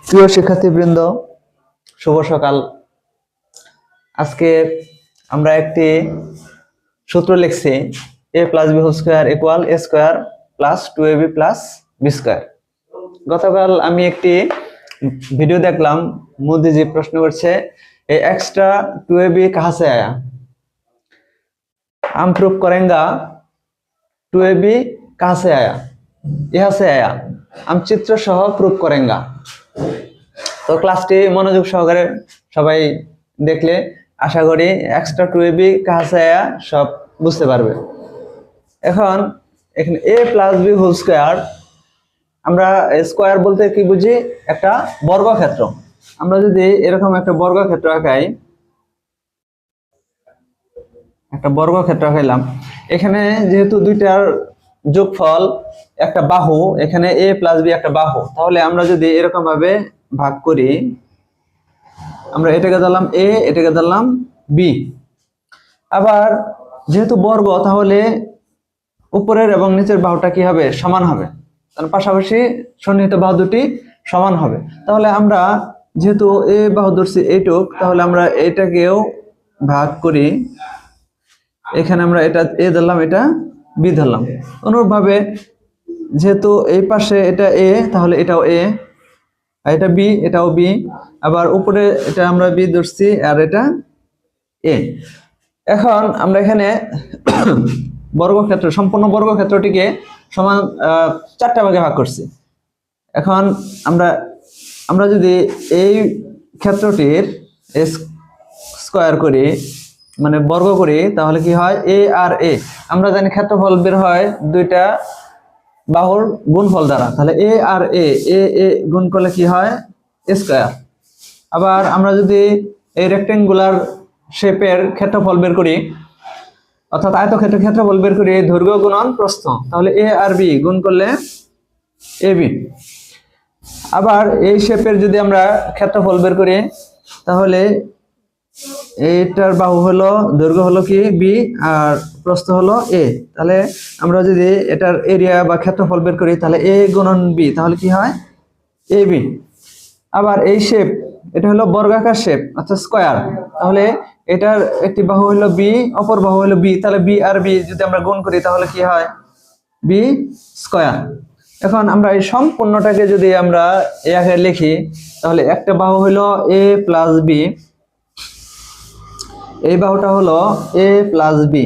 প্রিয় শিক্ষার্থীবৃন্দ, শুভ সকাল। আজকে আমরা একটি সূত্র লিখছি, a plus b whole square equal a square plus 2ab plus b square. গতকাল আমি একটি ভিডিও দেখলাম, মোদিজি প্রশ্ন করছে ये एक्स्ट्रा 2ab कहाँ से आया। हम प्रूफ करेंगे 2ab कहाँ से आया, यहाँ से आया। हम चित्र सह प्रूफ करेंगे। তো ক্লাসটি মনোযোগ সহকারে সবাই দেখলে আশা করি এক্সট্রা 2ab कहाँ से आया সব বুঝতে পারবে। এখন এখানে a plus b whole square, আমরা স্কোয়ার বলতে কি বুঝি, একটা বর্গক্ষেত্র। আমরা যদি এরকম একটা বর্গক্ষেত্র আঁকাই, একটা বর্গক্ষেত্র আঁকাইলাম, এখানে যেহেতু দুইটার যোগফল একটা বাহু, এখানে a প্লাস বি একটা বাহু, তাহলে আমরা যদি এরকম ভাবে ভাগ করি, আমরা এটাকে ধরলাম a, এটাকে ধরলাম b। আবার যেহেতু বর্গ, তাহলে উপরের এবং নিচের বাহুটা কি হবে, সমান হবে, তার পাশাপাশি সন্নিহিত বাহু দুটি সমান হবে। তাহলে আমরা যেহেতু এ বাহু ধরছি এইটুক, তাহলে আমরা এটাকেও ভাগ করি, এখানে আমরা এটা এ ধরলাম, এটা বি ধরলাম। অনুরূপভাবে যেহেতু এই পাশে এটা এ, তাহলে এটাও এ, আর এটা বি, এটাও বি। আবার উপরে এটা আমরা বি ধরছি, আর এটা এ। এখন আমরা এখানে বর্গক্ষেত্র, সম্পূর্ণ বর্গক্ষেত্রটিকে সমান 4টা ভাগে ভাগ করছি। এখন আমরা যদি এই ক্ষেত্রটির স্কয়ার করি, মানে বর্গ করি, তাহলে কি হয়, এ আর এ। আমরা জানি ক্ষেত্রফল বের হয় দুইটা বাহুর গুণফল দ্বারা, তাহলে এ আর এ, এ গুণ করলে কি হয়, স্কয়ার। আবার আমরা যদি এই রেক্টেঙ্গুলার শেপের ক্ষেত্রফল বের করি, অর্থাৎ আয়তক্ষেত্রের ক্ষেত্রফল বের করি, দৈর্ঘ্য গুণন প্রস্থ, তাহলে এ আর বি গুণ করলে এ বি। আবার এই শেপের যদি আমরা ক্ষেত্রফল বের করি, তাহলে এইটার বাহু হলো, দৈর্ঘ্য হলো কি বি, আর প্রস্থ হলো এ। তাহলে আমরা যদি এটার এরিয়া বা ক্ষেত্রফল বের করি, তাহলে এ গুণন বি, তাহলে কি হয়, এ বি। আবার এই শেপ, এটা হলো বর্গাকার শেপ, আচ্ছা স্কয়ার, তাহলে এটার একটি বাহু হলো বি, অপর বাহু হলো বি, তাহলে বি আর বি যদি আমরা গুণ করি, তাহলে কি হয়, বি স্কয়ার। এখন আমরা এই সম্পূর্ণটাকে যদি আমরা এ আকারে লিখি, তাহলে একটা বাহু হলো এ প্লাস বি, এই বাহুটা হলো এ প্লাস বি,